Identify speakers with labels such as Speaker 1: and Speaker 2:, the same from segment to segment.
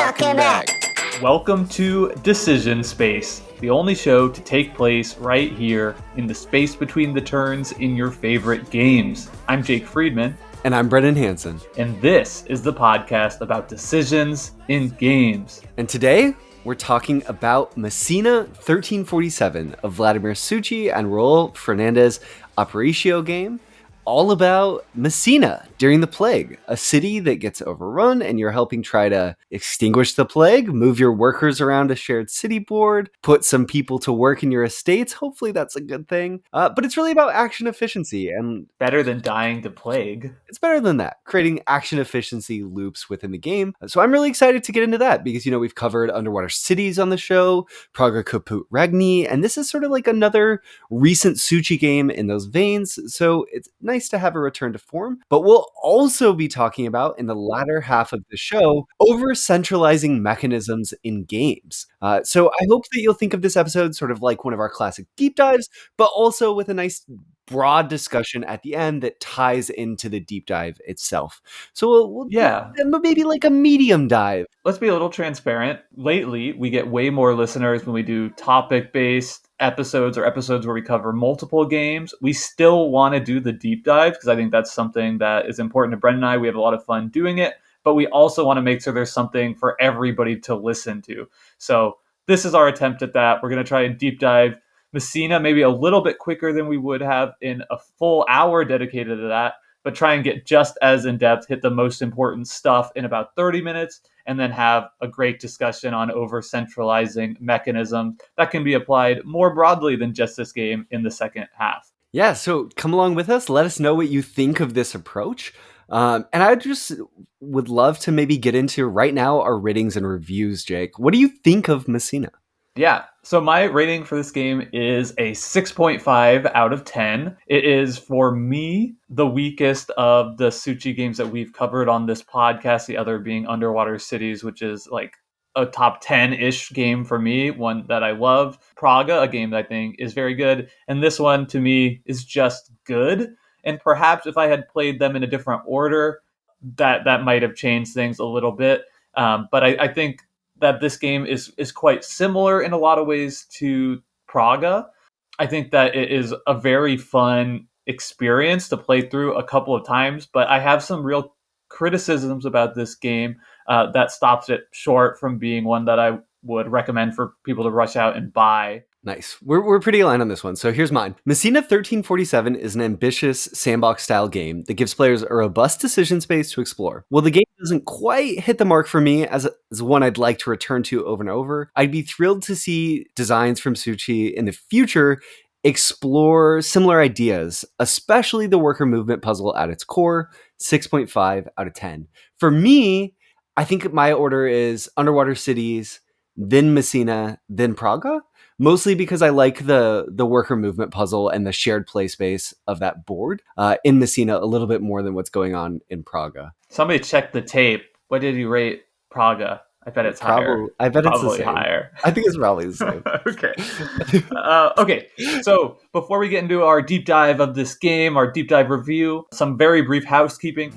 Speaker 1: Welcome back.
Speaker 2: Welcome to Decision Space, the only show to take place right here in the space between the turns in your favorite games. I'm Jake Friedman.
Speaker 3: And I'm Brendan Hansen.
Speaker 2: And this is the podcast about decisions in games.
Speaker 3: And today, we're talking about Messina 1347, a Vladimir Suchy and Raul Fernandez Aparicio game, all about Messina during the plague, a city that gets overrun and you're helping try to extinguish the plague, move your workers around a shared city board, put some people to work in your estates. Hopefully that's a good thing. But it's really about action efficiency and
Speaker 2: better than dying to plague.
Speaker 3: It's better than that, creating action efficiency loops within the game. So I'm really excited to get into that because, we've covered underwater cities on the show, Praga Kaput Regni, and this is sort of like another recent Suchy game in those veins. So it's nice to have a return to form. But we'll also be talking about, in the latter half of the show, over-centralizing mechanisms in games. So I hope that you'll think of this episode sort of like one of our classic deep dives, but also with a nice broad discussion at the end that ties into the deep dive itself. So we'll maybe like a medium dive.
Speaker 2: Let's be a little transparent. Lately, we get way more listeners when we do topic-based episodes or episodes where we cover multiple games. We still want to do the deep dive because I think that's something that is important to Brendan and I. We have a lot of fun doing it, but we also want to make sure there's something for everybody to listen to. So this is our attempt at that. We're going to try and deep dive Messina maybe a little bit quicker than we would have in a full hour dedicated to that, but try and get just as in-depth, hit the most important stuff in about 30 minutes, and then have a great discussion on over-centralizing mechanisms that can be applied more broadly than just this game in the second half.
Speaker 3: Yeah, so come along with us. Let us know what you think of this approach. And I just would love to maybe get into right now our ratings and reviews, Jake. What do you think of Messina?
Speaker 2: Yeah, so my rating for this game is a 6.5 out of 10. It is, for me, the weakest of the Suchy games that we've covered on this podcast, the other being Underwater Cities, which is like a top 10-ish game for me, one that I love. Praga, a game that I think is very good. And this one, to me, is just good. And perhaps if I had played them in a different order, that might have changed things a little bit. But I think that this game is quite similar in a lot of ways to Praga. I think that it is a very fun experience to play through a couple of times, but I have some real criticisms about this game that stops it short from being one that I would recommend for people to rush out and buy.
Speaker 3: Nice. We're pretty aligned on this one. So here's mine. Messina 1347 is an ambitious sandbox-style game that gives players a robust decision space to explore. While the game doesn't quite hit the mark for me as one I'd like to return to over and over, I'd be thrilled to see designs from Suchy in the future explore similar ideas, especially the worker movement puzzle at its core. 6.5 out of 10. For me, I think my order is Underwater Cities, then Messina, then Praga. Mostly because I like the worker movement puzzle and the shared play space of that board in Messina a little bit more than what's going on in Praga.
Speaker 2: Somebody check the tape. What did you rate Praga? I bet it's higher.
Speaker 3: I bet
Speaker 2: probably
Speaker 3: it's the same.
Speaker 2: Higher.
Speaker 3: I think it's probably the same.
Speaker 2: Okay. So before we get into our deep dive of this game, our deep dive review, some very brief housekeeping.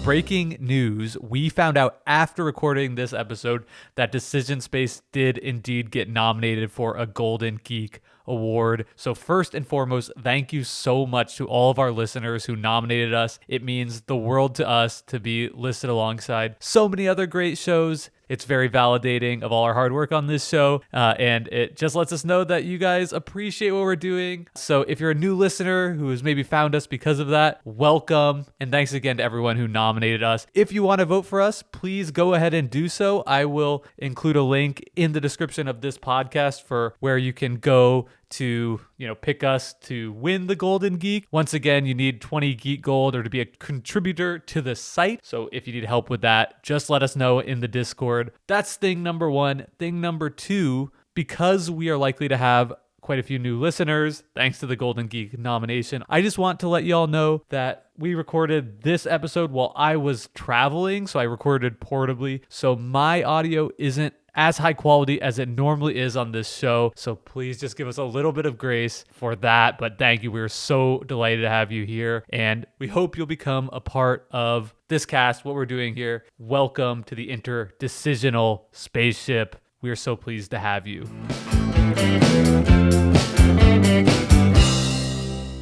Speaker 2: Breaking news, we found out after recording this episode that Decision Space did indeed get nominated for a Golden Geek Award. So first and foremost, thank you so much to all of our listeners who nominated us. It means the world to us to be listed alongside so many other great shows. It's very validating of all our hard work on this show, and it just lets us know that you guys appreciate what we're doing. So if you're a new listener who has maybe found us because of that, welcome, and thanks again to everyone who nominated us. If you want to vote for us, please go ahead and do so. I will include a link in the description of this podcast for where you can go to, pick us to win the Golden Geek. Once again, you need 20 Geek Gold or to be a contributor to the site. So if you need help with that, just let us know in the Discord. That's thing number one. Thing number two, because we are likely to have quite a few new listeners, thanks to the Golden Geek nomination, I just want to let y'all know that we recorded this episode while I was traveling. So I recorded portably. So my audio isn't as high quality as it normally is on this show. So please just give us a little bit of grace for that. But thank you. We're so delighted to have you here. And we hope you'll become a part of this cast, what we're doing here. Welcome to the interdecisional spaceship. We are so pleased to have you.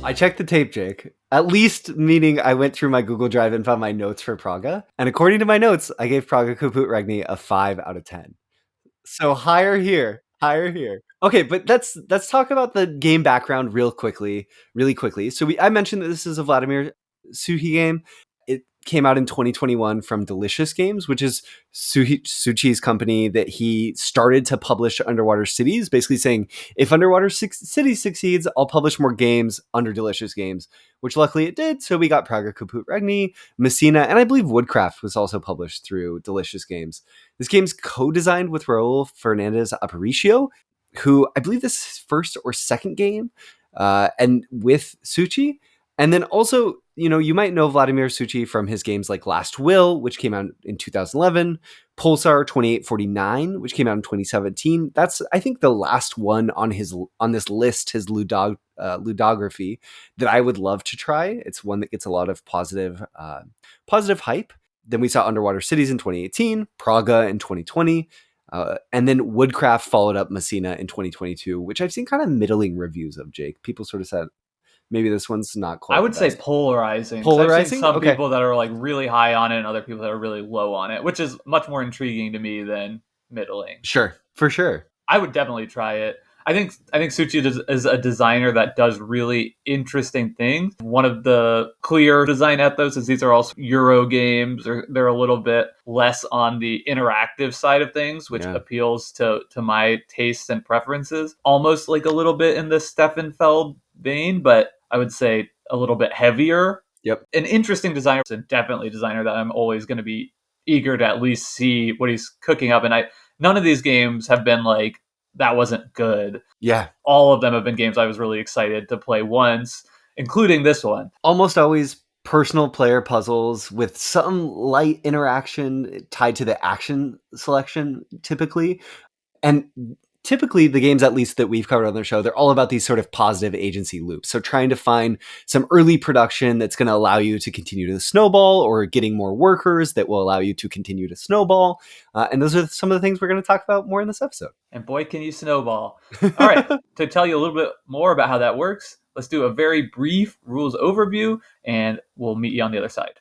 Speaker 3: I checked the tape, Jake. At least, meaning I went through my Google Drive and found my notes for Praga. And according to my notes, I gave Praga Caput Regni a 5 out of 10. So higher here. Higher here. Okay, but let's talk about the game background really quickly. So I mentioned that this is a Vladimir Suchi game. It came out in 2021 from Delicious Games, which is Suchi's company that he started to publish Underwater Cities, basically saying, if Underwater Cities succeeds, I'll publish more games under Delicious Games, which luckily it did. So we got Praga Caput Regni, Messina, and I believe Woodcraft was also published through Delicious Games. This game's co-designed with Raul Fernandez Aparicio, who I believe this is his first or second game, and with Suchi. And then also, you might know Vladimir Suchi from his games like Last Will, which came out in 2011, Pulsar 2849, which came out in 2017. That's, I think, the last one on this list, his ludography, that I would love to try. It's one that gets a lot of positive hype. Then we saw Underwater Cities in 2018, Praga in 2020, and then Woodcraft followed up Messina in 2022, which I've seen kind of middling reviews of, Jake. People sort of said, maybe this one's not quite.
Speaker 1: I would say polarizing. I've seen some people that are like really high on it and other people that are really low on it, which is much more intriguing to me than middling.
Speaker 3: Sure, for sure.
Speaker 1: I would definitely try it. I think Suchi is a designer that does really interesting things. One of the clear design ethos is these are also Euro games, or they're a little bit less on the interactive side of things, which appeals to my tastes and preferences. Almost like a little bit in the Steffenfeld vein, but I would say a little bit heavier.
Speaker 3: Yep.
Speaker 1: An interesting designer, and definitely a designer that I'm always going to be eager to at least see what he's cooking up. And none of these games have been like, that wasn't good.
Speaker 3: Yeah.
Speaker 1: All of them have been games I was really excited to play once, including this one.
Speaker 3: Almost always personal player puzzles with some light interaction tied to the action selection, typically. And typically the games, at least that we've covered on the show, they're all about these sort of positive agency loops. So trying to find some early production that's going to allow you to continue to snowball, or getting more workers that will allow you to continue to snowball. And those are some of the things we're going to talk about more in this episode.
Speaker 1: And boy, can you snowball. All right, to tell you a little bit more about how that works, let's do a very brief rules overview, and we'll meet you on the other side.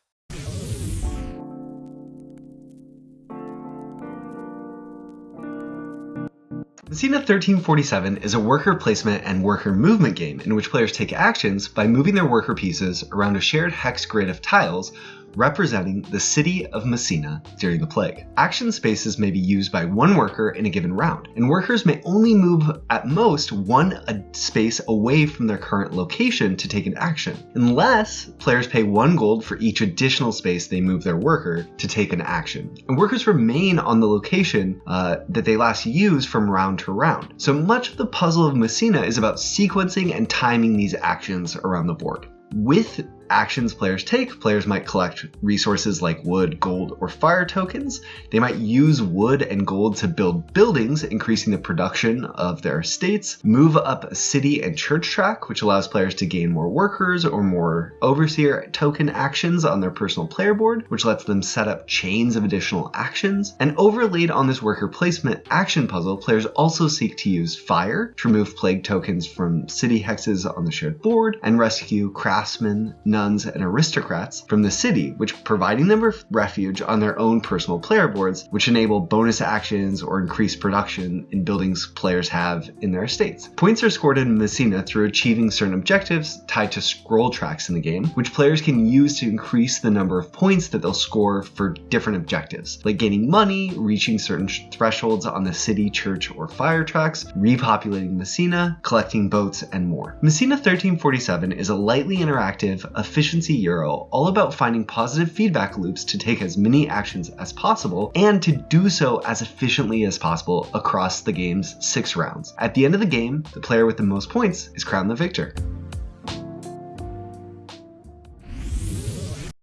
Speaker 3: Messina 1347 is a worker placement and worker movement game in which players take actions by moving their worker pieces around a shared hex grid of tiles representing the city of Messina during the plague. Action spaces may be used by one worker in a given round, and workers may only move at most one space away from their current location to take an action, unless players pay 1 gold for each additional space they move their worker to take an action. And workers remain on the location that they last used from round to round. So much of the puzzle of Messina is about sequencing and timing these actions around the board. With actions players take, players might collect resources like wood, gold, or fire tokens. They might use wood and gold to build buildings, increasing the production of their estates, move up a city and church track, which allows players to gain more workers or more overseer token actions on their personal player board, which lets them set up chains of additional actions. And overlaid on this worker placement action puzzle, players also seek to use fire to remove plague tokens from city hexes on the shared board and rescue craftsmen, nuns, and aristocrats from the city, which providing them refuge on their own personal player boards, which enable bonus actions or increased production in buildings players have in their estates. Points are scored in Messina through achieving certain objectives tied to scroll tracks in the game, which players can use to increase the number of points that they'll score for different objectives, like gaining money, reaching certain thresholds on the city, church, or fire tracks, repopulating Messina, collecting boats, and more. Messina 1347 is a lightly interactive, efficiency Euro, all about finding positive feedback loops to take as many actions as possible and to do so as efficiently as possible across the game's 6 rounds. At the end of the game, the player with the most points is crowned the victor.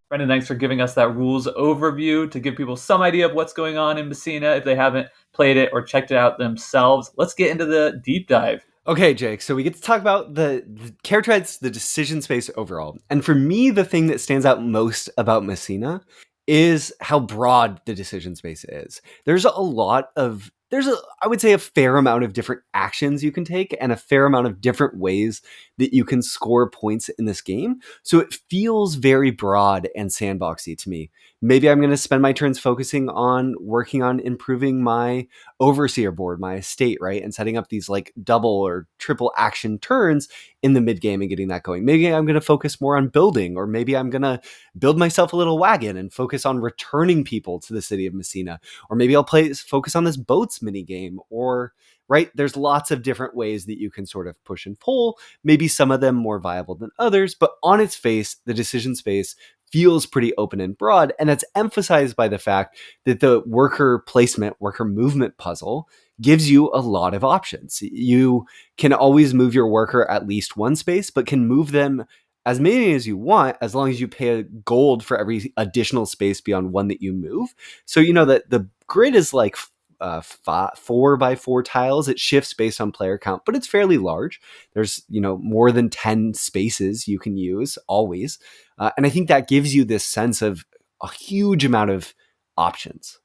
Speaker 1: Brendan, thanks for giving us that rules overview to give people some idea of what's going on in Messina if they haven't played it or checked it out themselves. Let's get into the deep dive.
Speaker 3: Okay, Jake, so we get to talk about the characterize the decision space overall. And for me, the thing that stands out most about Messina is how broad the decision space is. There's I would say a fair amount of different actions you can take and a fair amount of different ways that you can score points in this game. So it feels very broad and sandboxy to me. Maybe I'm going to spend my turns focusing on working on improving my overseer board, my estate, right? And setting up these like double or triple action turns in the mid game and getting that going. Maybe I'm going to focus more on building, or maybe I'm going to build myself a little wagon and focus on returning people to the city of Messina. Or maybe I'll focus on this boats mini game, or right. There's lots of different ways that you can sort of push and pull, maybe some of them more viable than others, but on its face, the decision space feels pretty open and broad. And that's emphasized by the fact that the worker placement, worker movement puzzle gives you a lot of options. You can always move your worker at least one space, but can move them as many as you want, as long as you pay a gold for every additional space beyond one that you move. So, that the grid is like 4x4 tiles. It shifts based on player count, but it's fairly large. There's, more than 10 spaces you can use always. And I think that gives you this sense of a huge amount of options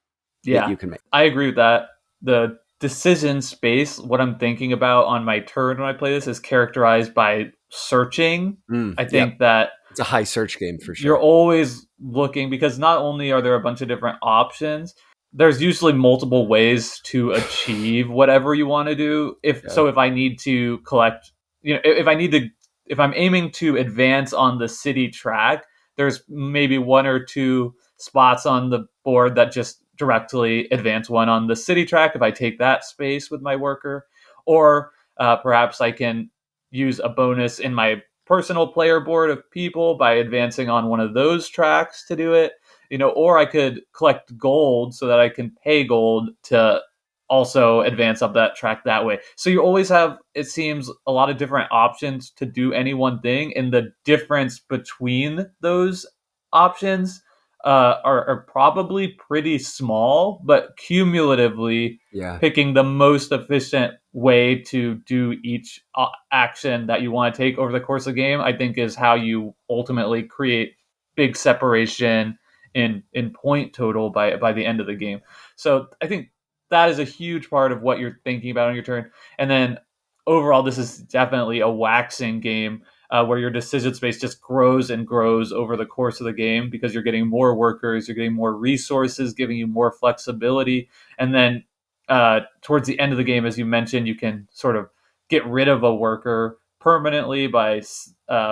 Speaker 3: that you can make.
Speaker 1: I agree with that. The decision space, what I'm thinking about on my turn when I play this, is characterized by searching. I think that
Speaker 3: it's a high search game for sure.
Speaker 1: You're always looking, because not only are there a bunch of different options, there's usually multiple ways to achieve whatever you want to do. If I need to collect, if I'm aiming to advance on the city track, there's maybe one or two spots on the board that just directly advance one on the city track if I take that space with my worker. Or perhaps I can use a bonus in my personal player board of people by advancing on one of those tracks to do it. Or I could collect gold so that I can pay gold to also advance up that track that way. So you always have, it seems, a lot of different options to do any one thing, and the difference between those options are probably pretty small, but cumulatively picking the most efficient way to do each action that you want to take over the course of the game, I think, is how you ultimately create big separation in point total by the end of the game. So I think that is a huge part of what you're thinking about on your turn. And then overall, this is definitely a waxing game where your decision space just grows and grows over the course of the game, because you're getting more workers, you're getting more resources, giving you more flexibility. And then towards the end of the game, as you mentioned, you can sort of get rid of a worker permanently by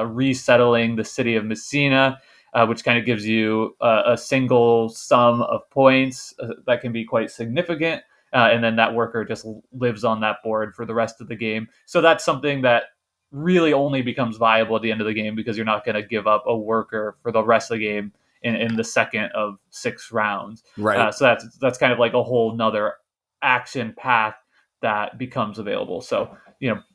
Speaker 1: resettling the city of Messina, which kind of gives you a single sum of points that can be quite significant. And then that worker just lives on that board for the rest of the game. So that's something that really only becomes viable at the end of the game, because you're not going to give up a worker for the rest of the game in the second of 6 rounds.
Speaker 3: Right.
Speaker 1: So that's kind of like a whole nother action path that becomes available. So,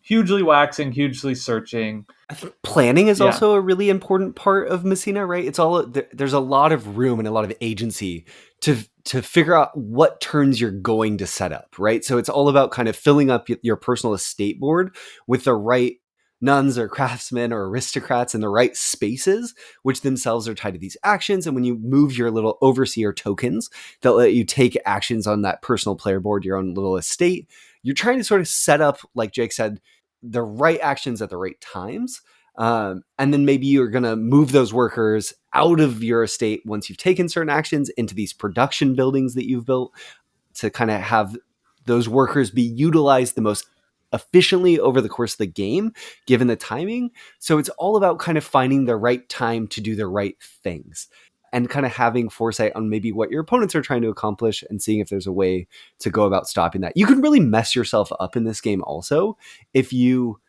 Speaker 1: hugely waxing, hugely searching.
Speaker 3: I think planning is also a really important part of Messina, right? It's all there's a lot of room and a lot of agency to figure out what turns you're going to set up, right? So it's all about kind of filling up your personal estate board with the right nuns or craftsmen or aristocrats in the right spaces, which themselves are tied to these actions. And when you move your little overseer tokens that let you take actions on that personal player board, your own little estate, you're trying to sort of set up, like Jake said, the right actions at the right times. And then maybe you're going to move those workers out of your estate once you've taken certain actions into these production buildings that you've built, to kind of have those workers be utilized the most efficiently over the course of the game, given the timing. So it's all about kind of finding the right time to do the right things, and kind of having foresight on maybe what your opponents are trying to accomplish, and seeing if there's a way to go about stopping that. You can really mess yourself up in this game also if you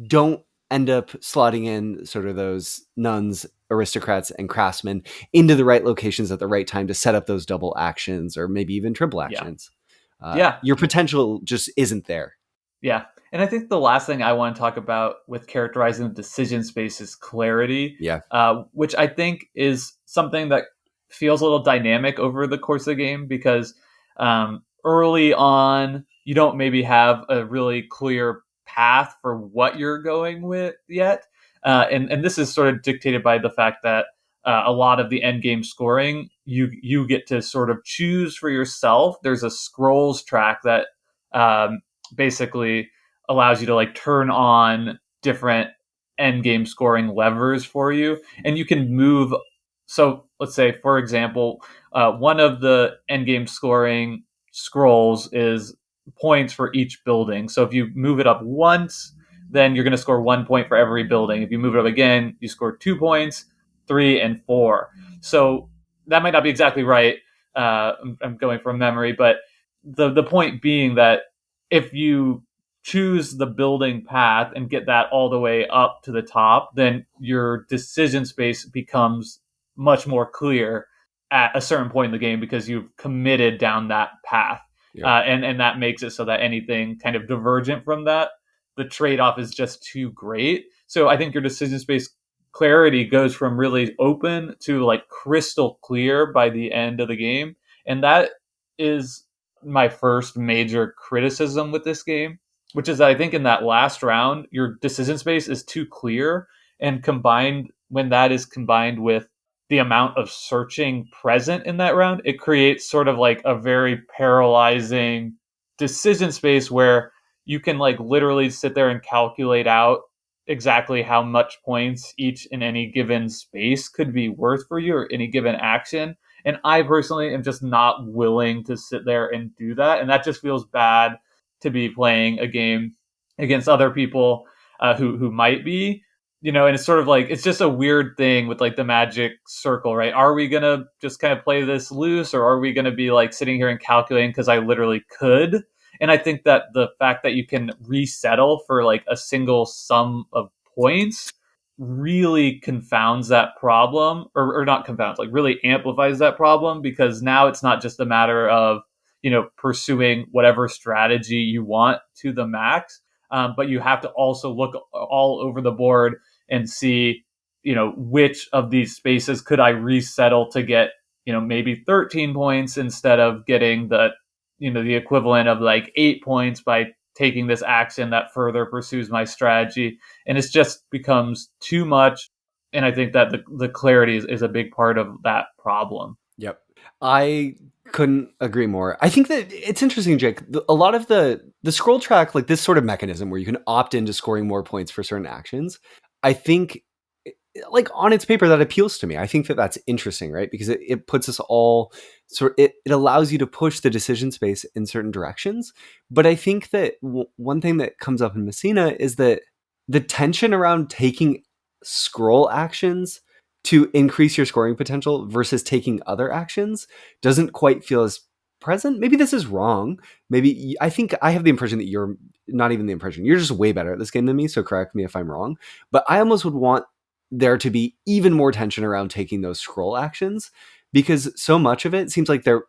Speaker 3: don't end up slotting in sort of those nuns, aristocrats, and craftsmen into the right locations at the right time to set up those double actions, or maybe even triple actions. Your potential just isn't there.
Speaker 1: Yeah. And I think the last thing I want to talk about with characterizing the decision space is clarity, which I think is something that feels a little dynamic over the course of the game, because early on, you don't maybe have a really clear path for what you're going with yet. And this is sort of dictated by the fact that a lot of the end game scoring you get to sort of choose for yourself. There's a scrolls track that basically allows you to like turn on different end game scoring levers for you, and you can move. So let's say, for example, one of the end game scoring scrolls is points for each building. So if you move it up once, then you're going to score 1 point for every building. If you move it up again, you score 2 points, 3 and 4. So that might not be exactly right. I'm going from memory, but the point being that if you choose the building path and get that all the way up to the top, then your decision space becomes much more clear at a certain point in the game because you've committed down that path.
Speaker 3: Yeah.
Speaker 1: And that makes it so that anything kind of divergent from that, the trade-off is just too great. So I think your decision space clarity goes from really open to like crystal clear by the end of the game. And that is my first major criticism with this game, which is that I think in that last round, your decision space is too clear. And combined, when that is combined with the amount of searching present in that round, it creates sort of like a very paralyzing decision space where you can like literally sit there and calculate out exactly how much points each in any given space could be worth for you or any given action. And I personally am just not willing to sit there and do that. And that just feels bad to be playing a game against other people who might be, and it's sort of like, it's just a weird thing with like the magic circle, right? Are we going to just kind of play this loose, or are we going to be like sitting here and calculating because I literally could? And I think that the fact that you can resettle for like a single sum of points really confounds that problem, or not confounds, like really amplifies that problem, because now it's not just a matter of, pursuing whatever strategy you want to the max, but you have to also look all over the board and see, which of these spaces could I resettle to get, maybe 13 points instead of getting the equivalent of like 8 points by taking this action that further pursues my strategy. And it just becomes too much. And I think that the clarity is a big part of that problem.
Speaker 3: Yep. I couldn't agree more. I think that it's interesting, Jake. A lot of the scroll track, like this sort of mechanism where you can opt into scoring more points for certain actions, I think like on its paper that appeals to me. I think that that's interesting, right? Because it puts us all it allows you to push the decision space in certain directions. But I think that one thing that comes up in Messina is that the tension around taking scroll actions to increase your scoring potential versus taking other actions doesn't quite feel as present. Maybe this is wrong. Maybe I think I have the impression that you're not even the impression. You're just way better at this game than me. So correct me if I'm wrong. But I almost would want there to be even more tension around taking those scroll actions, because so much of it seems like they're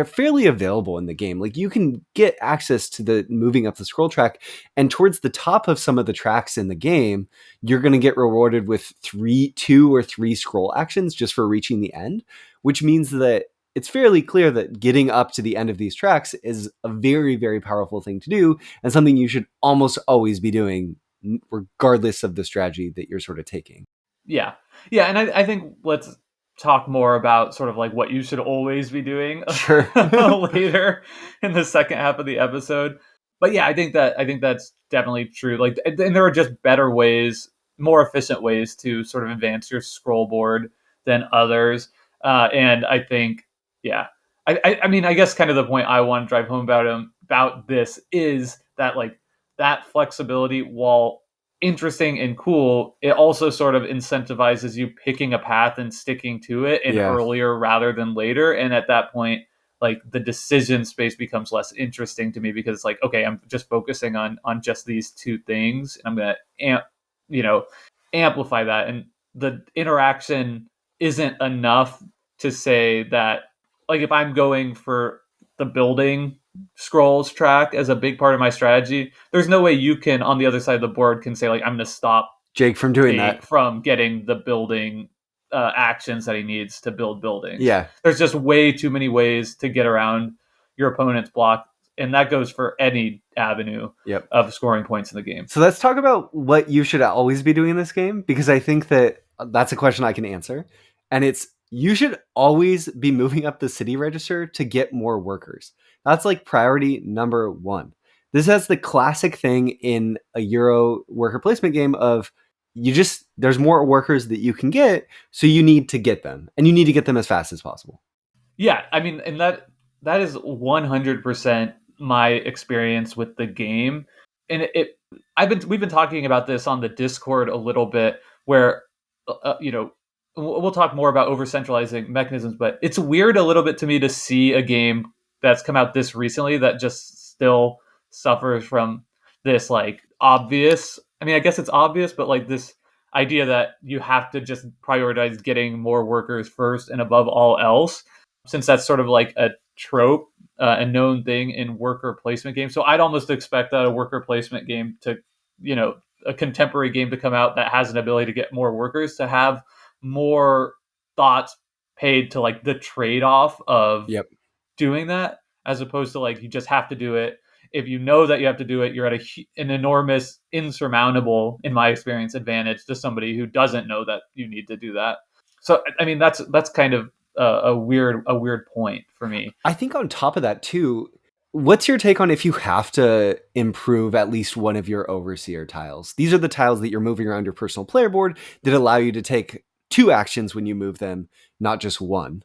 Speaker 3: fairly available in the game. Like you can get access to the moving up the scroll track, and towards the top of some of the tracks in the game, you're going to get rewarded with 2 or 3 scroll actions just for reaching the end, which means that it's fairly clear that getting up to the end of these tracks is a very, very powerful thing to do, and something you should almost always be doing regardless of the strategy that you're sort of taking.
Speaker 1: Yeah. And I think let's talk more about sort of like what you should always be doing
Speaker 3: Sure.
Speaker 1: later in the second half of the episode. But yeah, I think that's definitely true. Like, and there are just better ways, more efficient ways to sort of advance your scroll board than others. And I think, yeah, I mean, I guess kind of the point I want to drive home about this is that like that flexibility, while interesting and cool, it also sort of incentivizes you picking a path and sticking to it and earlier rather than later. And at that point, like the decision space becomes less interesting to me, because it's like, okay, I'm just focusing on just these 2 things, and I'm gonna amplify that. And the interaction isn't enough to say that, like, if I'm going for the building scrolls track as a big part of my strategy, there's no way you can, on the other side of the board, can say like, I'm going to stop
Speaker 3: Jake from doing
Speaker 1: Jake
Speaker 3: that,
Speaker 1: from getting the building actions that he needs to build buildings.
Speaker 3: Yeah.
Speaker 1: There's just way too many ways to get around your opponent's block. And that goes for any avenue of scoring points in the game.
Speaker 3: So let's talk about what you should always be doing in this game, because I think that that's a question I can answer. And it's You should always be moving up the city register to get more workers. That's like priority number one. This has the classic thing in a Euro worker placement game of there's more workers that you can get, so you need to get them, and you need to get them as fast as possible.
Speaker 1: Yeah, I mean, and that is 100% my experience with the game. And we've been talking about this on the Discord a little bit, where we'll talk more about over centralizing mechanisms, but it's weird a little bit to me to see a game that's come out this recently that just still suffers from this like obvious. I mean, I guess it's obvious, but like this idea that you have to just prioritize getting more workers first and above all else, since that's sort of like a trope, a known thing in worker placement games. So I'd almost expect that a worker placement game to, a contemporary game to come out that has an ability to get more workers, to have more thoughts paid to like the trade-off of doing that, as opposed to like you just have to do it. If you know that you have to do it, you're at an enormous, insurmountable, in my experience, advantage to somebody who doesn't know that you need to do that. So I mean, that's kind of a weird point for me.
Speaker 3: I think on top of that too, what's your take on if you have to improve at least one of your overseer tiles? These are the tiles that you're moving around your personal player board that allow you to take 2 actions when you move them, not just 1.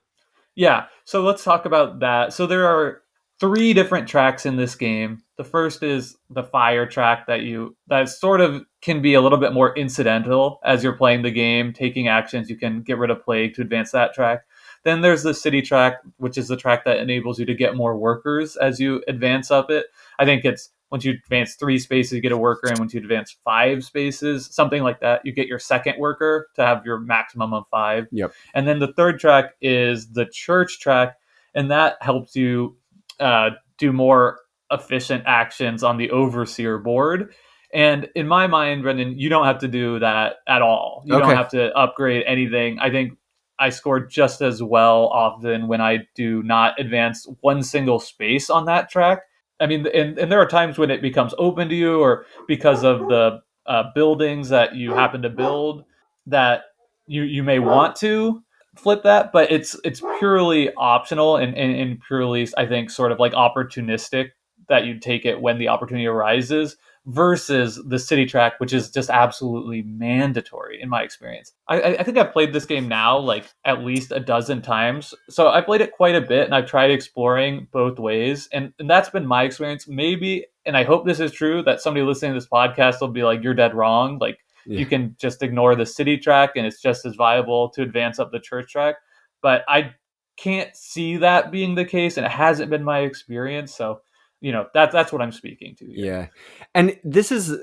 Speaker 1: Yeah, so let's talk about that. So there are 3 different tracks in this game. The first is the fire track that sort of can be a little bit more incidental as you're playing the game, taking actions. You can get rid of plague to advance that track. Then there's the city track, which is the track that enables you to get more workers as you advance up it. I think it's once you advance 3 spaces, you get a worker, and once you advance 5 spaces, something like that, you get your second worker to have your maximum of 5.
Speaker 3: Yep.
Speaker 1: And then the third track is the church track, and that helps you do more efficient actions on the overseer board. And in my mind, Brendan, you don't have to do that at all. You don't have to upgrade anything. I think I scored just as well often when I do not advance one single space on that track. I mean, and there are times when it becomes open to you, or because of the buildings that you happen to build, that you may want to flip that, but it's purely optional and purely, I think, sort of like opportunistic, that you take it when the opportunity arises, versus the city track, which is just absolutely mandatory in my experience. I think I've played this game now like at least a dozen times. So I played it quite a bit, and I've tried exploring both ways. And that's been my experience. Maybe, and I hope this is true, that somebody listening to this podcast will be like, you're dead wrong. Like, you can just ignore the city track and it's just as viable to advance up the church track. But I can't see that being the case, and it hasn't been my experience. So that's what I'm speaking to here.
Speaker 3: Yeah. And this is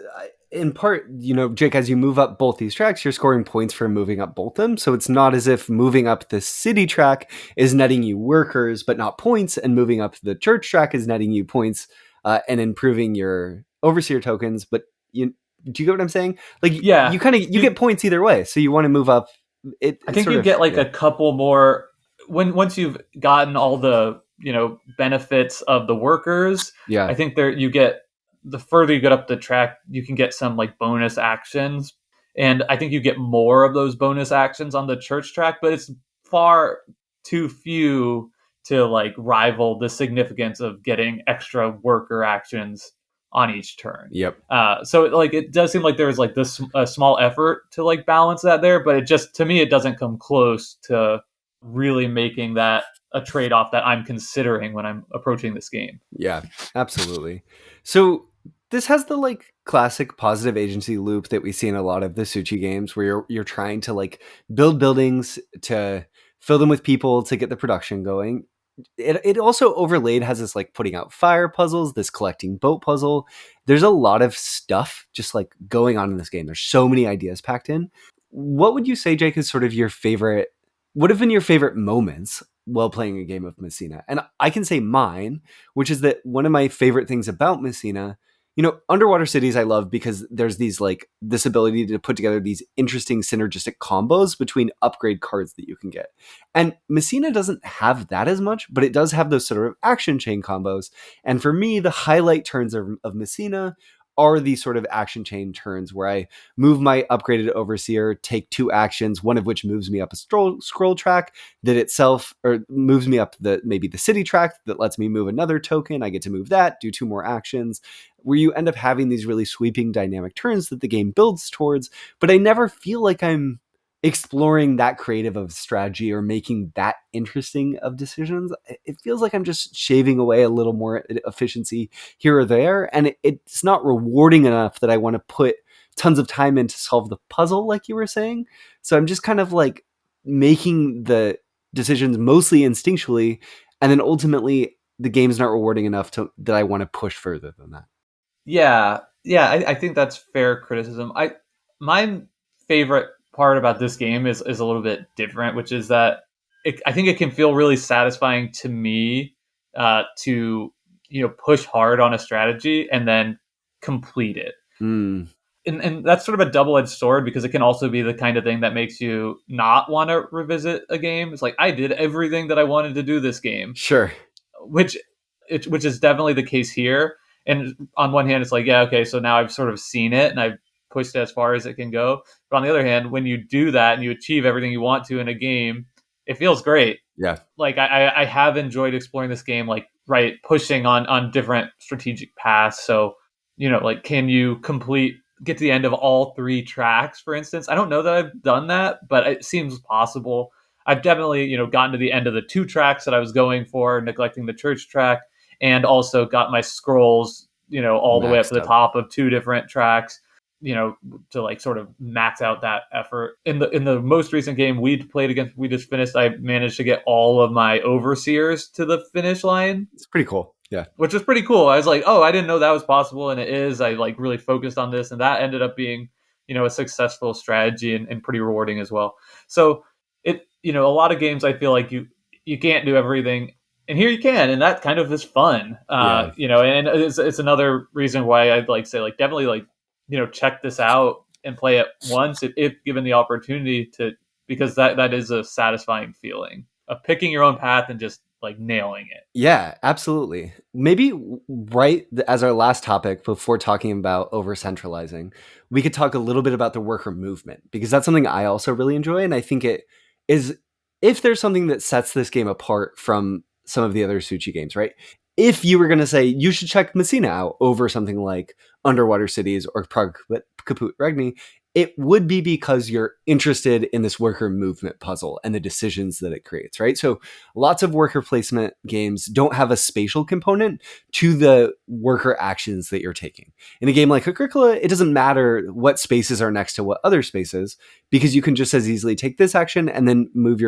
Speaker 3: in part, Jake, as you move up both these tracks, you're scoring points for moving up both them. So it's not as if moving up the city track is netting you workers, but not points, and moving up the church track is netting you points and improving your overseer tokens. But do you get what I'm saying? Like,
Speaker 1: yeah,
Speaker 3: you get points either way. So you want to move up.
Speaker 1: I think you get like a couple more once you've gotten all the benefits of the workers.
Speaker 3: Yeah,
Speaker 1: I think you get, the further you get up the track, you can get some like bonus actions, and I think you get more of those bonus actions on the church track, but it's far too few to like rival the significance of getting extra worker actions on each turn.
Speaker 3: Yep.
Speaker 1: So like it does seem like there's like this a small effort to like balance that there, but it just, to me, it doesn't come close to really making that a trade-off that I'm considering when I'm approaching this game.
Speaker 3: Yeah, absolutely. So this has the like classic positive agency loop that we see in a lot of the Suchi games, where you're trying to like build buildings to fill them with people to get the production going. It also overlaid has this like putting out fire puzzles, this collecting boat puzzle. There's a lot of stuff just like going on in this game. There's so many ideas packed in. What would you say, Jake, is sort of your favorite? What have been your favorite moments while playing a game of Messina? And I can say mine, which is that one of my favorite things about Messina, underwater cities I love because there's this ability to put together these interesting synergistic combos between upgrade cards that you can get. And Messina doesn't have that as much, but it does have those sort of action chain combos. And for me, the highlight turns of Messina are these sort of action chain turns where I move my upgraded overseer, take 2 actions, one of which moves me up a scroll track that itself, or moves me up maybe the city track that lets me move another token. I get to move that, do 2 more actions, where you end up having these really sweeping dynamic turns that the game builds towards. But I never feel like I'm exploring that creative of strategy or making that interesting of decisions. It feels like I'm just shaving away a little more efficiency here or there, and it's not rewarding enough that I want to put tons of time in to solve the puzzle, like you were saying. So I'm just kind of like making the decisions mostly instinctually, and then ultimately the game's not rewarding enough that I want to push further than that.
Speaker 1: Yeah, yeah, I think that's fair criticism. My favorite part about this game is a little bit different, which is that I think it can feel really satisfying to me to push hard on a strategy and then complete it.
Speaker 3: Mm,
Speaker 1: And that's sort of a double-edged sword, because it can also be the kind of thing that makes you not want to revisit a game. It's like, I did everything that I wanted to do this game,
Speaker 3: sure.
Speaker 1: which which is definitely the case here. And on one hand, it's like, yeah, okay, so now I've sort of seen it and I've pushed it as far as it can go. But on the other hand, when you do that and you achieve everything you want to in a game, it feels great.
Speaker 3: Yeah.
Speaker 1: Like I have enjoyed exploring this game, like, right, pushing on different strategic paths. So, like, can you get to the end of all 3 tracks, for instance? I don't know that I've done that, but it seems possible. I've definitely, gotten to the end of the 2 tracks that I was going for, neglecting the church track, and also got my scrolls, all the way up to
Speaker 3: Maxed
Speaker 1: the
Speaker 3: up.
Speaker 1: top of 2 different tracks, to like sort of max out that effort. In the most recent game we just finished, I managed to get all of my overseers to the finish line,
Speaker 3: It's pretty cool. Yeah.
Speaker 1: which was pretty cool. I was like, oh, I didn't know that was possible, and it is. I like really focused on this, and that ended up being, a successful strategy, and pretty rewarding as well. So a lot of games I feel like you can't do everything, and here you can, and that kind of is fun.
Speaker 3: Yeah.
Speaker 1: And it's another reason why I'd like say, like, definitely, like, check this out and play it once if given the opportunity to, because that is a satisfying feeling of picking your own path and just like nailing it.
Speaker 3: Yeah, absolutely. Maybe right as our last topic before talking about over-centralizing, we could talk a little bit about the worker movement, because that's something I also really enjoy. And I think it is, if there's something that sets this game apart from some of the other Suchi games, right? If you were going to say you should check Messina out over something like Underwater Cities or Prague Kaput Regni, it would be because you're interested in this worker movement puzzle and the decisions that it creates, right? So lots of worker placement games don't have a spatial component to the worker actions that you're taking. In a game like Agricola, it doesn't matter what spaces are next to what other spaces, because you can just as easily take this action and then move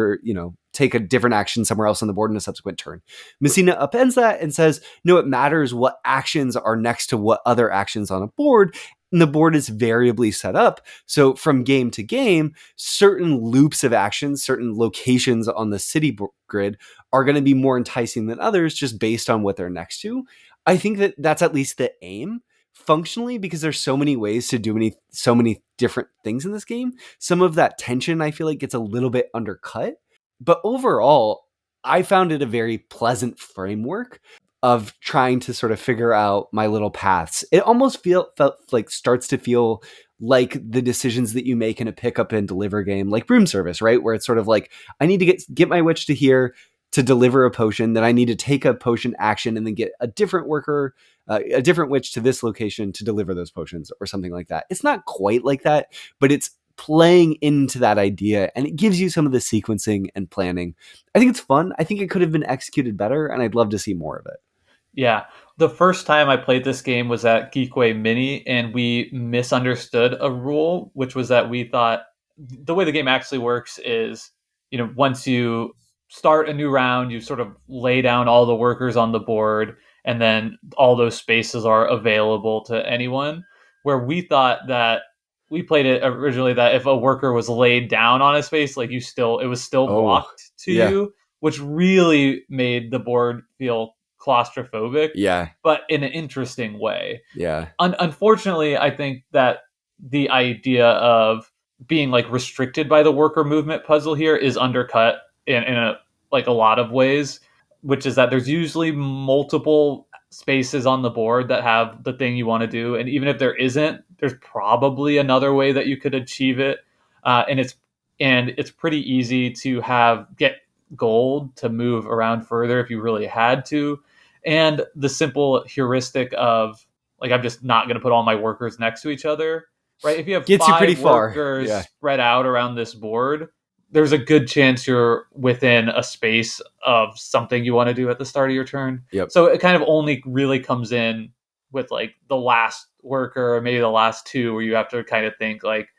Speaker 3: take a different action somewhere else on the board in a subsequent turn. Messina upends that and says, no, it matters what actions are next to what other actions on a board. And the board is variably set up. So from game to game, certain loops of actions, certain locations on the city grid are going to be more enticing than others just based on what they're next to. I think that that's at least the aim functionally, because there's so many ways to do so many different things in this game. Some of that tension I feel like gets a little bit undercut. But overall, I found it a very pleasant framework of trying to sort of figure out my little paths. It almost felt like starts to feel like the decisions that you make in a pick up and deliver game, like Broom Service, right? Where it's sort of like, I need to get my witch to here to deliver a potion, then I need to take a potion action and then get a different worker, a different witch to this location to deliver those potions, or something like that. It's not quite like that, but it's playing into that idea, and it gives you some of the sequencing and planning. I think it's fun. I think it could have been executed better, and I'd love to see more of it.
Speaker 1: Yeah. The first time I played this game was at Geekway Mini, and we misunderstood a rule, which was that we thought the way the game actually works is, once you start a new round, you sort of lay down all the workers on the board, and then all those spaces are available to anyone. Where we thought that we played it originally that if a worker was laid down on a space, like, it was still
Speaker 3: Oh,
Speaker 1: blocked to
Speaker 3: yeah,
Speaker 1: you, which really made the board feel claustrophobic,
Speaker 3: yeah,
Speaker 1: but in an interesting way.
Speaker 3: yeah.
Speaker 1: Unfortunately, I think that the idea of being like restricted by the worker movement puzzle here is undercut in a like a lot of ways, which is that there's usually multiple spaces on the board that have the thing you want to do, and even if there isn't, there's probably another way that you could achieve it. And it's pretty easy to get gold to move around further if you really had to. And the simple heuristic of, like, I'm just not going to put all my workers next to each other, right? If you have
Speaker 3: Gets you pretty
Speaker 1: 5
Speaker 3: far.
Speaker 1: workers
Speaker 3: Yeah.
Speaker 1: spread out around this board, there's a good chance you're within a space of something you want to do at the start of your turn.
Speaker 3: Yep.
Speaker 1: So it kind of only really comes in with like the last worker or maybe the last 2, where you have to kind of think like,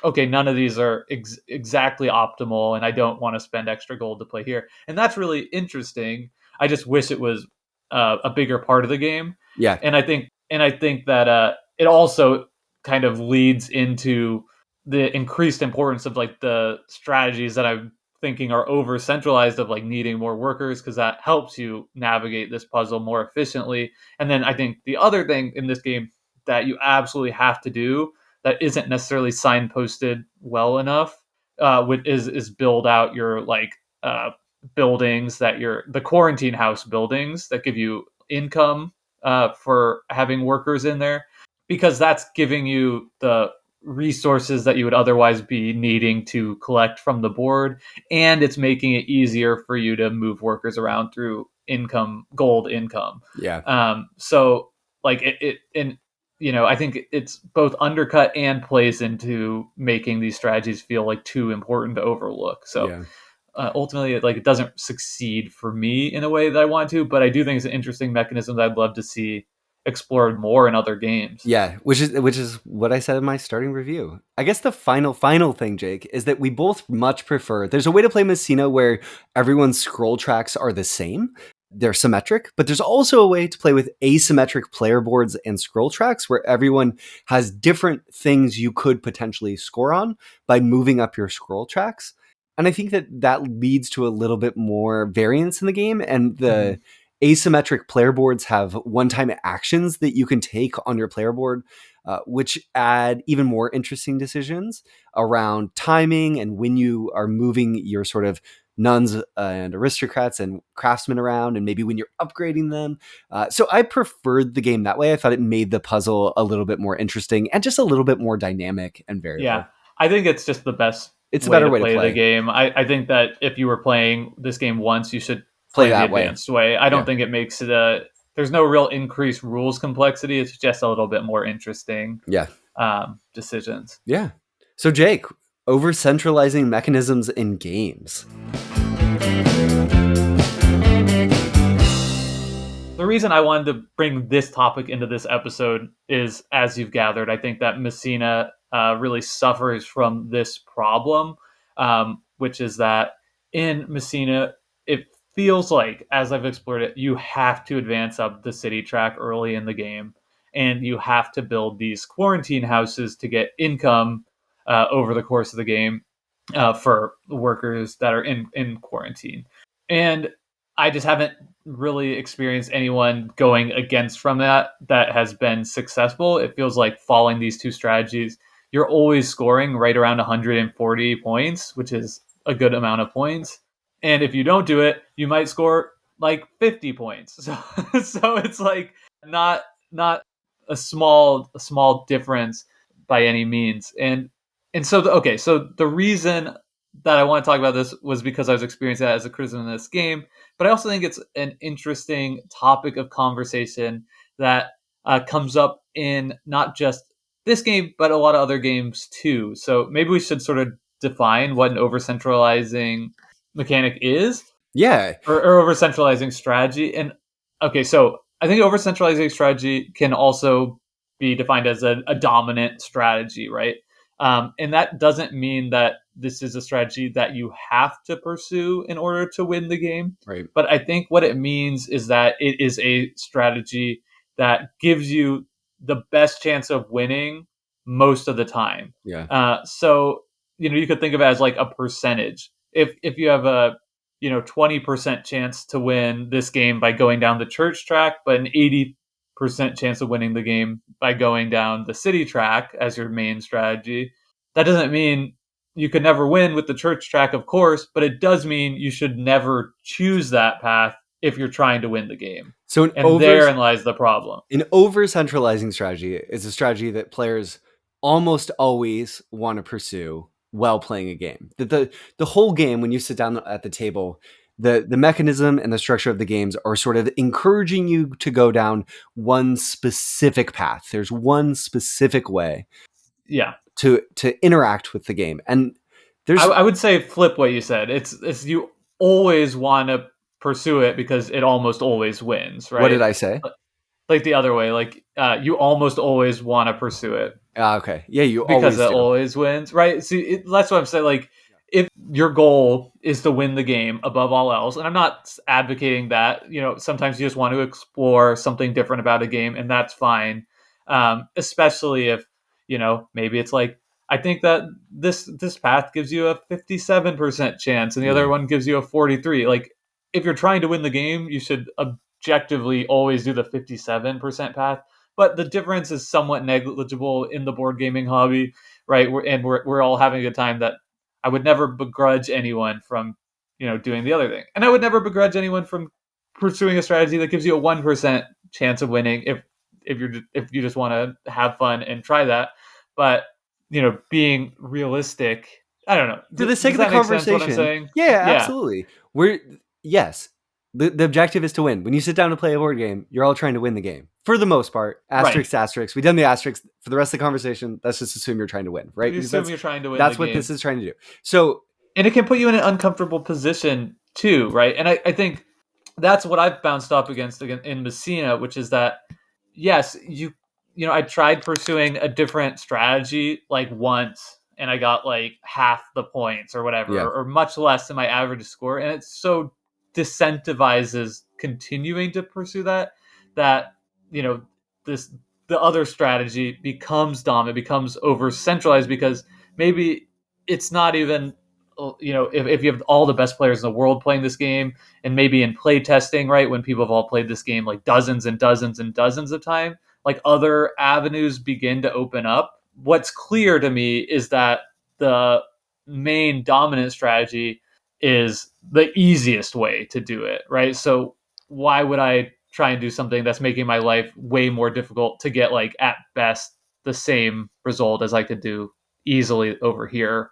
Speaker 1: okay, none of these are exactly optimal, and I don't want to spend extra gold to play here. And that's really interesting. I just wish it was a bigger part of the game.
Speaker 3: Yeah.
Speaker 1: And I think that it also kind of leads into the increased importance of like the strategies that I'm thinking are over centralized, of like needing more workers, because that helps you navigate this puzzle more efficiently. And then I think the other thing in this game that you absolutely have to do that isn't necessarily signposted well enough is build out your buildings, the quarantine house buildings that give you income for having workers in there, because that's giving you the resources that you would otherwise be needing to collect from the board, and it's making it easier for you to move workers around through gold income.
Speaker 3: Yeah.
Speaker 1: So like and I think it's both undercut and plays into making these strategies feel like too important to overlook. So
Speaker 3: Yeah.
Speaker 1: Ultimately, it doesn't succeed for me in a way that I want to, but I do think it's an interesting mechanism that I'd love to see explored more in other games.
Speaker 3: Yeah, which is what I said in my starting review. I guess the final thing, Jake, is that we both much prefer. There's a way to play Messina where everyone's scroll tracks are the same. They're symmetric, but there's also a way to play with asymmetric player boards and scroll tracks where everyone has different things you could potentially score on by moving up your scroll tracks. And I think that leads to a little bit more variance in the game, and the asymmetric player boards have one-time actions that you can take on your player board, which add even more interesting decisions around timing and when you are moving your sort of nuns and aristocrats and craftsmen around, and maybe when you're upgrading them. So I preferred the game that way. I thought it made the puzzle a little bit more interesting and just a little bit more dynamic and variable.
Speaker 1: Yeah, I think it's just the best
Speaker 3: It's a better way to play
Speaker 1: the game. I think that if you were playing this game once, you should
Speaker 3: Play
Speaker 1: play the
Speaker 3: that way.
Speaker 1: advanced way. I don't
Speaker 3: Yeah.
Speaker 1: think it makes it there's no real increased rules complexity. It's just a little bit more interesting
Speaker 3: Yeah.
Speaker 1: decisions.
Speaker 3: Yeah. So Jake, over-centralizing mechanisms in games.
Speaker 1: The reason I wanted to bring this topic into this episode is, as you've gathered, I think that Messina really suffers from this problem, which is that in Messina, it feels like, as I've explored it, you have to advance up the city track early in the game, and you have to build these quarantine houses to get income over the course of the game for workers that are in quarantine. And I just haven't really experienced anyone going against from that has been successful. It feels like following these two strategies, you're always scoring right around 140 points, which is a good amount of points. And if you don't do it, you might score like 50 points. So it's like not a small difference by any means. And so so the reason that I want to talk about this was because I was experiencing that as a criticism in this game, but I also think it's an interesting topic of conversation that comes up in not just this game, but a lot of other games too. So maybe we should sort of define what an over-centralizing mechanic is.
Speaker 3: Yeah.
Speaker 1: Or over-centralizing strategy. And okay, so I think over-centralizing strategy can also be defined as a dominant strategy, right? And that doesn't mean that this is a strategy that you have to pursue in order to win the game.
Speaker 3: Right.
Speaker 1: But I think what it means is that it is a strategy that gives you the best chance of winning most of the time.
Speaker 3: Yeah.
Speaker 1: So, you could think of it as like a percentage. If you have a 20% chance to win this game by going down the church track, but an 80% chance of winning the game by going down the city track as your main strategy. That doesn't mean you could never win with the church track, of course, but it does mean you should never choose that path if you're trying to win the game.
Speaker 3: So
Speaker 1: therein lies the problem.
Speaker 3: An over-centralizing strategy is a strategy that players almost always want to pursue while playing a game. The whole game, when you sit down at the table, the mechanism and the structure of the games are sort of encouraging you to go down one specific path. There's one specific way to interact with the game. And
Speaker 1: I would say flip what you said. It's you always want to pursue it because it almost always wins, right?
Speaker 3: What did I say?
Speaker 1: Like the other way, like you almost always want to pursue it.
Speaker 3: Okay. Yeah, you
Speaker 1: because
Speaker 3: always
Speaker 1: it
Speaker 3: do.
Speaker 1: always wins, right? See, that's what I'm saying. Like, if your goal is to win the game above all else, and I'm not advocating that, sometimes you just want to explore something different about a game, and that's fine. Especially if, maybe it's like, I think that this path gives you a 57% chance, and the other one gives you a 43. Like, if you're trying to win the game, you should objectively always do the 57% path. But the difference is somewhat negligible in the board gaming hobby, right? We're all having a good time. That I would never begrudge anyone from, doing the other thing, and I would never begrudge anyone from pursuing a strategy that gives you a 1% chance of winning if you just want to have fun and try that. But being realistic, I don't know.
Speaker 3: For the sake of the conversation,
Speaker 1: what I'm saying?
Speaker 3: Yeah, absolutely. Yes. The objective is to win. When you sit down to play a board game, you're all trying to win the game. For the most part. Asterisk. We've done the asterisk. For the rest of the conversation, let's just assume you're trying to win, right?
Speaker 1: You assume you're trying to win.
Speaker 3: That's what this is trying to do.
Speaker 1: And it can put you in an uncomfortable position too, right? And I think that's what I've bounced up against in Messina, which is that, yes, I tried pursuing a different strategy like once, and I got like half the points or whatever, or much less than my average score. And it so disincentivizes continuing to pursue that the other strategy becomes dominant, becomes over centralized, because maybe it's not even, if you have all the best players in the world playing this game, and maybe in play testing, right, when people have all played this game like dozens and dozens and dozens of time, like other avenues begin to open up. What's clear to me is that the main dominant strategy is the easiest way to do it, right? So why would I try and do something that's making my life way more difficult to get, like, at best the same result as I could do easily over here,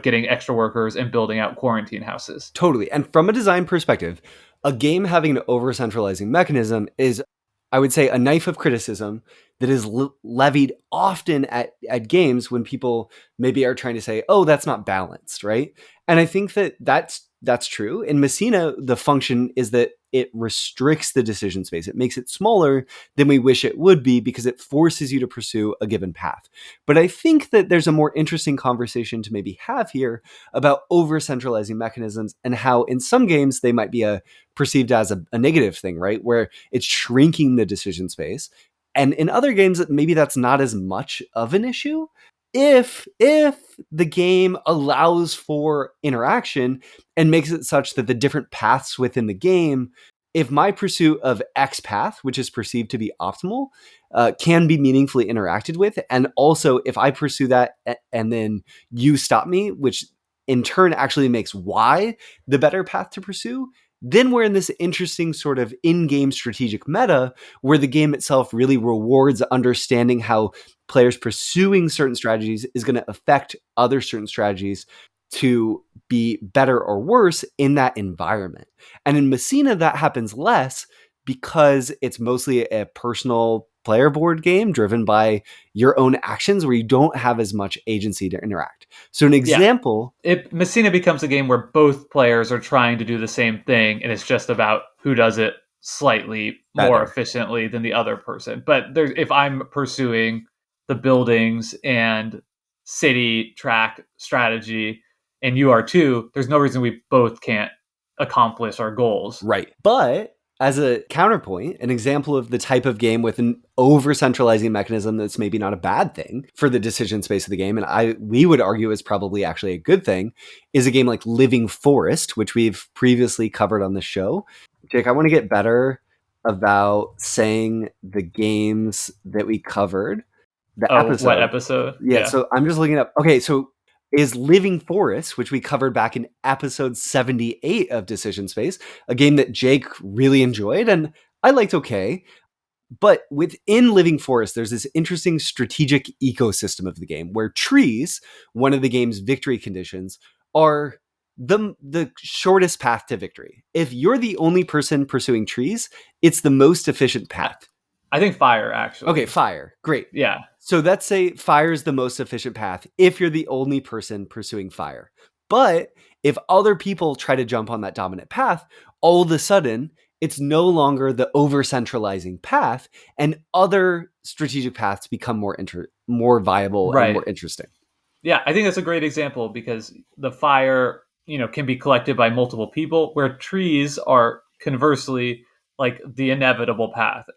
Speaker 1: getting extra workers and building out quarantine houses?
Speaker 3: Totally. And from a design perspective, a game having an over-centralizing mechanism is, I would say, a knife of criticism that is levied often at games when people maybe are trying to say, oh, that's not balanced, right? And I think that's true. In Messina, the function is that it restricts the decision space. It makes it smaller than we wish it would be because it forces you to pursue a given path. But I think that there's a more interesting conversation to maybe have here about over-centralizing mechanisms and how in some games they might be perceived as a negative thing, right? Where it's shrinking the decision space. And in other games, maybe that's not as much of an issue. If the game allows for interaction and makes it such that the different paths within the game, if my pursuit of X path, which is perceived to be optimal, can be meaningfully interacted with, and also if I pursue that and then you stop me, which in turn actually makes Y the better path to pursue, then we're in this interesting sort of in-game strategic meta where the game itself really rewards understanding how players pursuing certain strategies is going to affect other certain strategies to be better or worse in that environment. And in Messina, that happens less because it's mostly a personal player board game driven by your own actions where you don't have as much agency to interact. So an example...
Speaker 1: Messina becomes a game where both players are trying to do the same thing, and it's just about who does it slightly more efficiently than the other person. But if I'm pursuing the buildings and city track strategy, and you are too, there's no reason we both can't accomplish our goals.
Speaker 3: Right. But as a counterpoint, an example of the type of game with an over-centralizing mechanism that's maybe not a bad thing for the decision space of the game, and we would argue is probably actually a good thing, is a game like Living Forest, which we've previously covered on the show. Jake, I want to get better about saying the games that we covered.
Speaker 1: What episode?
Speaker 3: Yeah, so I'm just looking up. Okay, so is Living Forest, which we covered back in episode 78 of Decision Space, a game that Jake really enjoyed and I liked okay. But within Living Forest, there's this interesting strategic ecosystem of the game where trees, one of the game's victory conditions, are the shortest path to victory. If you're the only person pursuing trees, it's the most efficient path.
Speaker 1: I think fire, actually.
Speaker 3: Okay, fire. Great.
Speaker 1: Yeah.
Speaker 3: So let's say fire is the most efficient path if you're the only person pursuing fire. But if other people try to jump on that dominant path, all of a sudden, it's no longer the over-centralizing path, and other strategic paths become more viable and more interesting.
Speaker 1: Yeah, I think that's a great example because the fire, can be collected by multiple people, where trees are conversely like the inevitable path.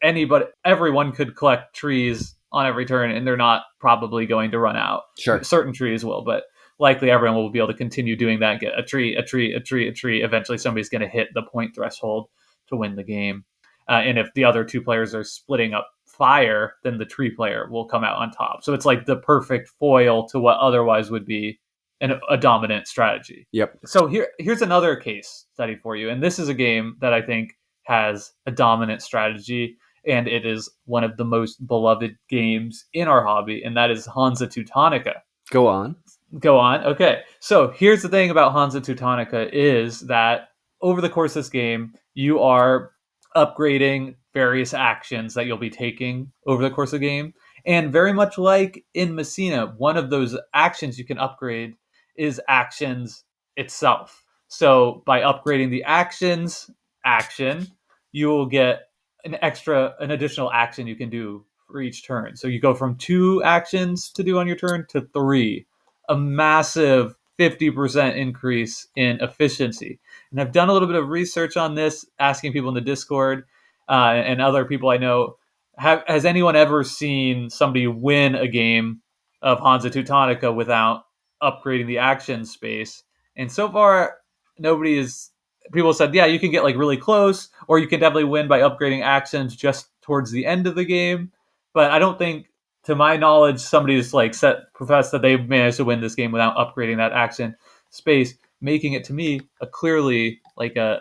Speaker 1: Everyone could collect trees on every turn, and they're not probably going to run out.
Speaker 3: Sure.
Speaker 1: Certain trees will, but likely everyone will be able to continue doing that. Get a tree. Eventually, somebody's going to hit the point threshold to win the game. And if the other two players are splitting up fire, then the tree player will come out on top. So it's like the perfect foil to what otherwise would be a dominant strategy.
Speaker 3: Yep.
Speaker 1: So here's another case study for you. And this is a game that I think has a dominant strategy, and it is one of the most beloved games in our hobby, and that is Hansa Teutonica.
Speaker 3: Go on.
Speaker 1: Okay. So here's the thing about Hansa Teutonica is that over the course of this game, you are upgrading various actions that you'll be taking over the course of the game. And very much like in Messina, one of those actions you can upgrade is actions itself. So by upgrading the action, you will get an additional action you can do for each turn. So you go from 2 actions to do on your turn to 3, a massive 50% increase in efficiency. And I've done a little bit of research on this, asking people in the Discord and other people I know. Has anyone ever seen somebody win a game of Hansa Teutonica without upgrading the action space? And so far, people said, yeah, you can get like really close, or you can definitely win by upgrading actions just towards the end of the game. But I don't think, to my knowledge, somebody's like professed that they've managed to win this game without upgrading that action space, making it to me clearly like a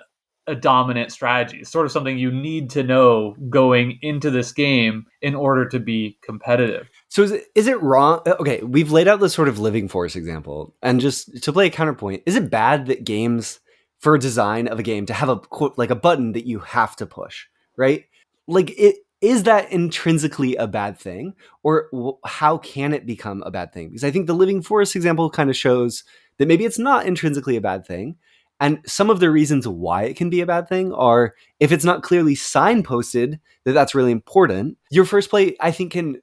Speaker 1: dominant strategy. It's sort of something you need to know going into this game in order to be competitive.
Speaker 3: So is it wrong? Okay, we've laid out this sort of Living Force example, and just to play a counterpoint, is it bad that games, for a design of a game, to have a button that you have to push, right? Like, is that intrinsically a bad thing, or how can it become a bad thing? Because I think the Living Forest example kind of shows that maybe it's not intrinsically a bad thing. And some of the reasons why it can be a bad thing are if it's not clearly signposted that that's really important. Your first play, I think, it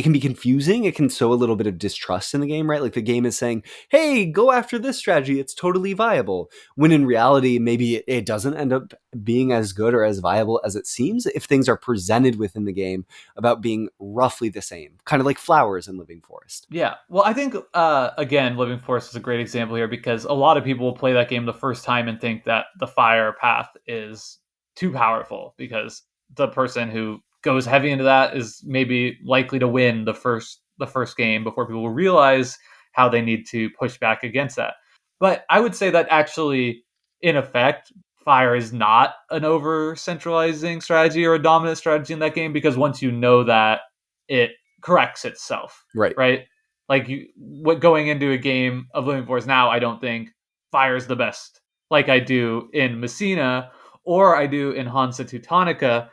Speaker 3: can be confusing. It can sow a little bit of distrust in the game, right? Like the game is saying, hey, go after this strategy. It's totally viable. When in reality, maybe it doesn't end up being as good or as viable as it seems if things are presented within the game about being roughly the same, kind of like flowers in Living Forest.
Speaker 1: Yeah. Well, I think, again, Living Forest is a great example here because a lot of people will play that game the first time and think that the fire path is too powerful because the person who goes heavy into that is maybe likely to win the first game before people realize how they need to push back against that. But I would say that actually, in effect, fire is not an over-centralizing strategy or a dominant strategy in that game because once you know that, it corrects itself. Right? Like going into a game of Living Force now, I don't think fire is the best like I do in Messina or I do in Hansa Teutonica,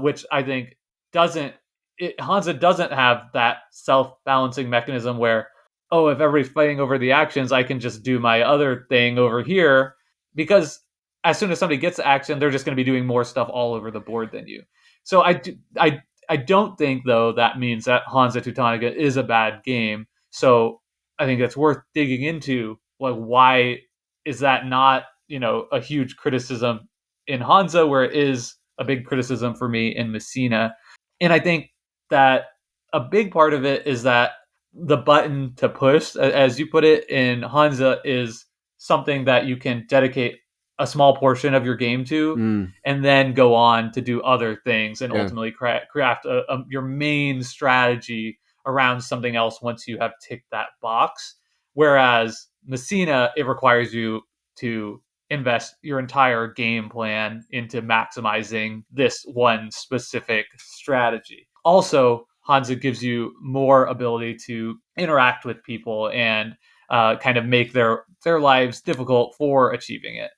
Speaker 1: which I think Hansa doesn't have that self-balancing mechanism where, oh, if everybody's fighting over the actions, I can just do my other thing over here, because as soon as somebody gets action, they're just going to be doing more stuff all over the board than you. So I don't think, though, that means that Hansa Teutonica is a bad game. So I think it's worth digging into, like, why is that not, a huge criticism in Hansa, where it is a big criticism for me in Messina. And I think that a big part of it is that the button to push, as you put it, in Hansa is something that you can dedicate a small portion of your game to and then go on to do other things and ultimately craft your main strategy around something else once you have ticked that box. Whereas Messina, it requires you to invest your entire game plan into maximizing this one specific strategy. Also, Hansa gives you more ability to interact with people and kind of make their lives difficult for achieving it.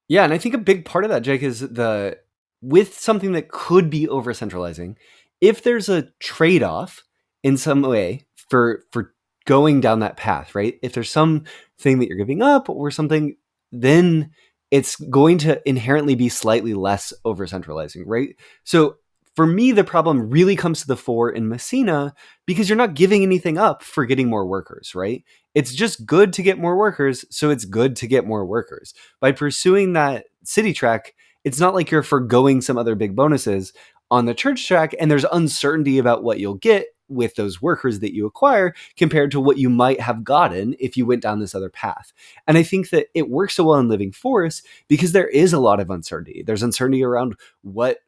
Speaker 3: Yeah, and I think a big part of that, Jake, is with something that could be over centralizing, if there's a trade-off in some way for going down that path, right? If there's something that you're giving up or something, then it's going to inherently be slightly less over centralizing, right? So for me, the problem really comes to the fore in Messina because you're not giving anything up for getting more workers, right? It's just good to get more workers, so it's good to get more workers. By pursuing that city track, it's not like you're foregoing some other big bonuses on the church track, and there's uncertainty about what you'll get with those workers that you acquire compared to what you might have gotten if you went down this other path. And I think that it works so well in Living Forest because there is a lot of uncertainty. There's uncertainty around what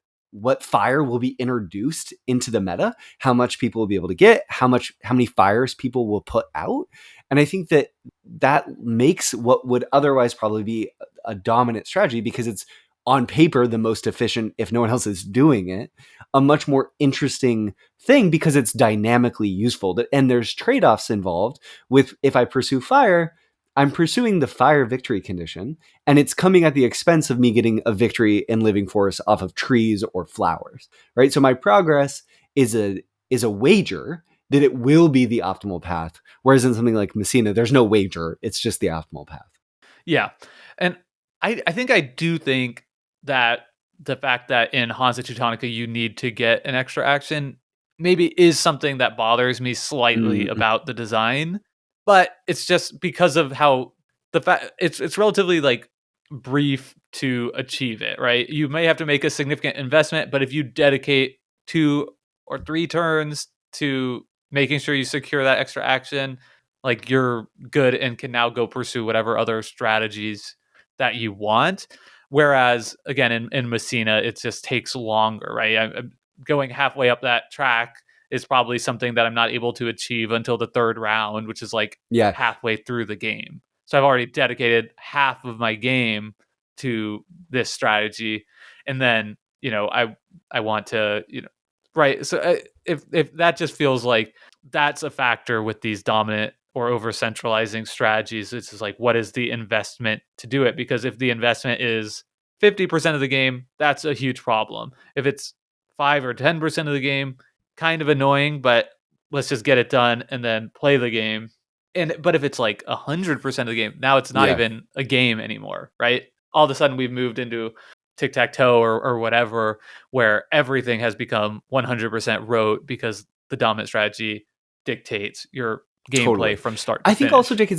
Speaker 3: fire will be introduced into the meta, how much people will be able to get, how many fires people will put out. And I think that makes what would otherwise probably be a dominant strategy, because it's on paper the most efficient, if no one else is doing it, a much more interesting thing because it's dynamically useful. And there's trade-offs involved with, if I pursue fire, I'm pursuing the fire victory condition, and it's coming at the expense of me getting a victory in Living Forest off of trees or flowers, right? So my progress is a wager that it will be the optimal path. Whereas in something like Messina, there's no wager. It's just the optimal path.
Speaker 2: Yeah. And I think I do think that the fact that in Hansa Teutonica you need to get an extra action maybe is something that bothers me slightly about the design. But it's just because of how the fact it's relatively like brief to achieve it, right? You may have to make a significant investment, but if you dedicate 2 or 3 turns to making sure you secure that extra action, like you're good and can now go pursue whatever other strategies that you want. Whereas again, in Messina, it just takes longer, right? I'm going halfway up that track is probably something that I'm not able to achieve until the 3rd round, which is like
Speaker 3: Yeah,
Speaker 2: halfway through the game. So I've already dedicated half of my game to this strategy, and then I want to right. So if that just feels like that's a factor with these dominant or over centralizing strategies, it's just like, what is the investment to do it? Because if the investment is 50% of the game, that's a huge problem. If it's 5 or 10% of the game, kind of annoying, but let's just get it done and then play the game. But if it's like 100% of the game, now it's not
Speaker 3: yeah.
Speaker 2: even a game anymore, right? All of a sudden we've moved into tic-tac-toe or whatever, where everything has become 100% rote because the dominant strategy dictates your gameplay
Speaker 3: Totally.
Speaker 2: from start to
Speaker 3: I think
Speaker 2: finish.
Speaker 3: also, Jake,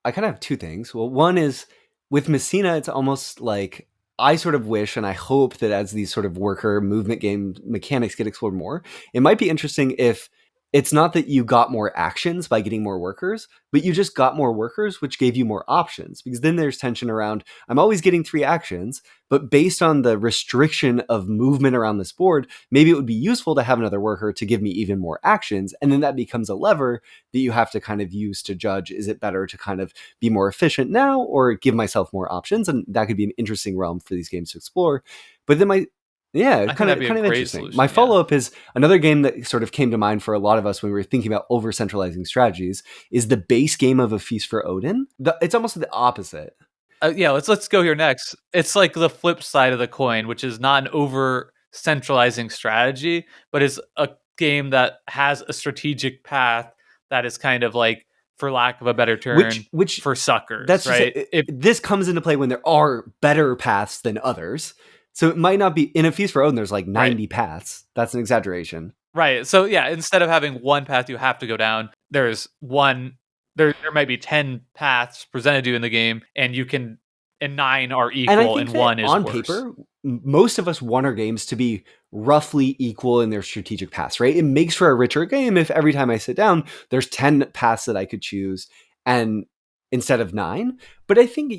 Speaker 3: I kind of have 2 things. Well, one is with Messina, it's almost like I sort of wish and I hope that as these sort of worker movement game mechanics get explored more, it might be interesting if it's not that you got more actions by getting more workers, but you just got more workers, which gave you more options. Because then there's tension around, I'm always getting 3 actions, but based on the restriction of movement around this board, maybe it would be useful to have another worker to give me even more actions. And then that becomes a lever that you have to kind of use to judge, is it better to kind of be more efficient now or give myself more options? And that could be an interesting realm for these games to explore. But then
Speaker 2: I think
Speaker 3: kind
Speaker 2: that'd be a
Speaker 3: of
Speaker 2: great
Speaker 3: interesting.
Speaker 2: solution,
Speaker 3: My
Speaker 2: yeah.
Speaker 3: follow-up is another game that sort of came to mind for a lot of us when we were thinking about over-centralizing strategies is the base game of A Feast for Odin. It's almost the opposite.
Speaker 2: Yeah, let's go here next. It's like the flip side of the coin, which is not an over centralizing strategy, but is a game that has a strategic path that is kind of like, for lack of a better term,
Speaker 3: Which
Speaker 2: for suckers,
Speaker 3: that's just
Speaker 2: right?
Speaker 3: this comes into play when there are better paths than others. So it might not be in A Feast for Odin. There's like 90 paths. That's an exaggeration.
Speaker 2: Right. So yeah, instead of having one path you have to go down, there's one. There might be 10 paths presented to you in the game, and 9 are
Speaker 3: And I
Speaker 2: equal,
Speaker 3: think
Speaker 2: and
Speaker 3: that
Speaker 2: one is
Speaker 3: on
Speaker 2: worse.
Speaker 3: paper, most of us want our games to be roughly equal in their strategic paths, right? It makes for a richer game if every time I sit down, there's 10 paths that I could choose and instead of 9. But I think,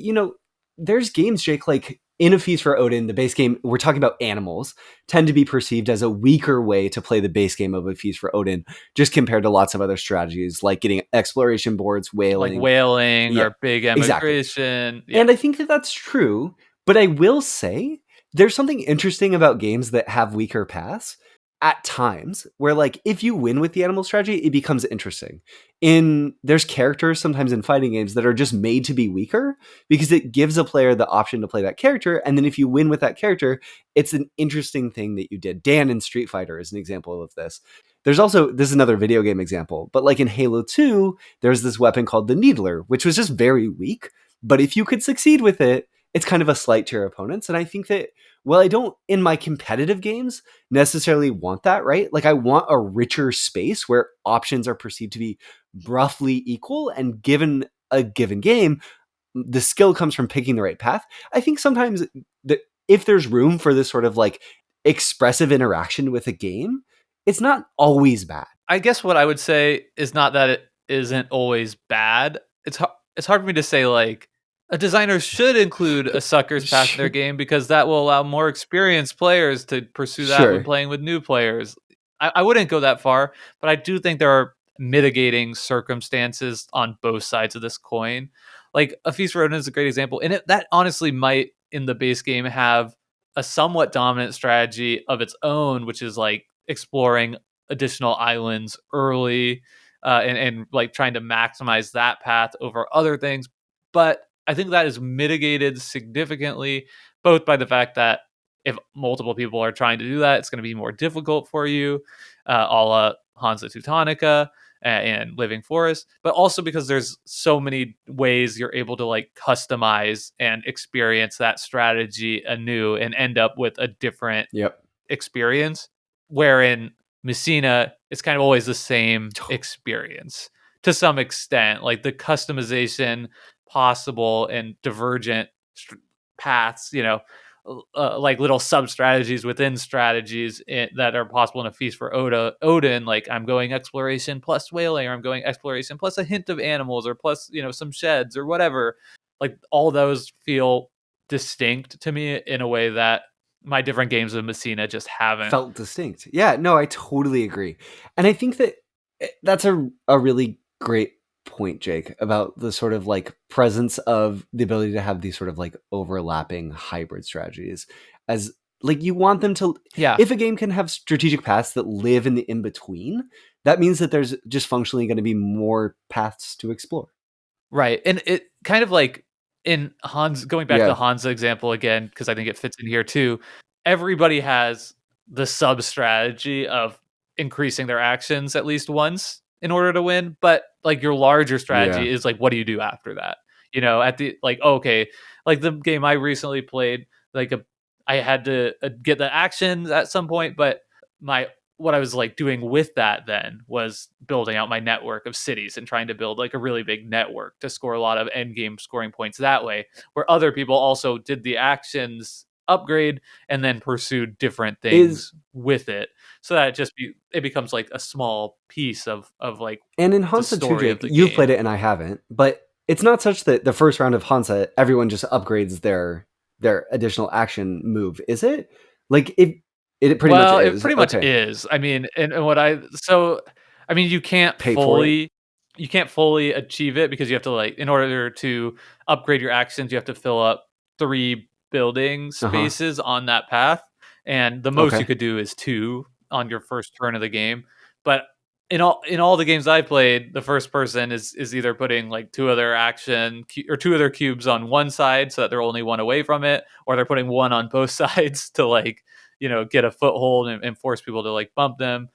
Speaker 3: there's games, Jake, like in A Feast for Odin, the base game, we're talking about animals, tend to be perceived as a weaker way to play the base game of A Feast for Odin, just compared to lots of other strategies like getting exploration boards,
Speaker 1: Like
Speaker 3: whaling.
Speaker 1: whaling
Speaker 3: Yeah,
Speaker 1: or big
Speaker 3: exactly.
Speaker 1: emigration. Yeah.
Speaker 3: And I think that that's true, but I will say there's something interesting about games that have weaker paths at times where, like, if you win with the animal strategy, it becomes interesting. There's characters sometimes in fighting games that are just made to be weaker because it gives a player the option to play that character, and then if you win with that character, it's an interesting thing that you did. Dan in Street Fighter is an example of this. There's also, this is another video game example, but like in Halo 2, there's this weapon called the Needler, which was just very weak. But if you could succeed with it, it's kind of a slight to your opponents. And I think that, well, I don't, in my competitive games, necessarily want that, right? Like, I want a richer space where options are perceived to be roughly equal. And given a given game, the skill comes from picking the right path. I think sometimes that if there's room for this sort of like expressive interaction with a game, it's not always bad.
Speaker 1: I guess what I would say is not that it isn't always bad. It's hard for me to say like a designer should include a sucker's path in their game because that will allow more experienced players to pursue that when
Speaker 3: Sure.
Speaker 1: playing with new players. I wouldn't go that far, but I do think there are mitigating circumstances on both sides of this coin. Like A Feast for Odin is a great example, and that honestly might in the base game have a somewhat dominant strategy of its own, which is like exploring additional islands early and like trying to maximize that path over other things. But I think that is mitigated significantly, both by the fact that if multiple people are trying to do that, it's going to be more difficult for you, a la Hansa Teutonica and Living Forest, but also because there's so many ways you're able to like customize and experience that strategy anew and end up with a different
Speaker 3: Yep.
Speaker 1: experience. Wherein Messina, it's kind of always the same experience to some extent. Like the customization possible and divergent paths, like little sub strategies within strategies that are possible in A Feast for Odin. Like I'm going exploration plus whaling, or I'm going exploration plus a hint of animals, or plus some sheds or whatever. Like all those feel distinct to me in a way that my different games of Messina just haven't.
Speaker 3: Felt distinct. Yeah, no, I totally agree. And I think that that's a really great point, Jake, about the sort of like presence of the ability to have these sort of like overlapping hybrid strategies. As like you want them to,
Speaker 1: Yeah.
Speaker 3: if a game can have strategic paths that live in the in between, that means that there's just functionally going to be more paths to explore.
Speaker 1: Right. And it kind of like in Hans, going back to
Speaker 3: Yeah.
Speaker 1: the Hansa example again, because I think it fits in here too. Everybody has the sub strategy of increasing their actions at least once in order to win. But like your larger strategy
Speaker 3: Yeah.
Speaker 1: is like, what do you do after that? At the like, okay, like the game I recently played, I had to get the actions at some point, but my what I was like doing with that then was building out my network of cities and trying to build like a really big network to score a lot of end game scoring points that way, where other people also did the actions upgrade and then pursued different things with it. So that it becomes like a small piece of like
Speaker 3: And in
Speaker 1: the
Speaker 3: Hansa 2,
Speaker 1: story of
Speaker 3: Jake,
Speaker 1: the
Speaker 3: you've
Speaker 1: game.
Speaker 3: played it and I haven't, but it's not such that the first round of Hansa, everyone just upgrades their additional action move, is it? Like it pretty much
Speaker 1: It
Speaker 3: is.
Speaker 1: pretty much
Speaker 3: Okay.
Speaker 1: is. I mean, and I mean,
Speaker 3: Pay for it.
Speaker 1: you can't fully achieve it because you have to like, in order to upgrade your actions, you have to fill up 3 building
Speaker 3: Uh-huh.
Speaker 1: spaces on that path, and the most you
Speaker 3: Okay.
Speaker 1: could do is 2 on your first turn of the game. But in all the games I played, the first person is either putting like 2 other or 2 other cubes on one side so that they're only 1 away from it, or they're putting 1 on both sides to like get a foothold and force people to like bump them.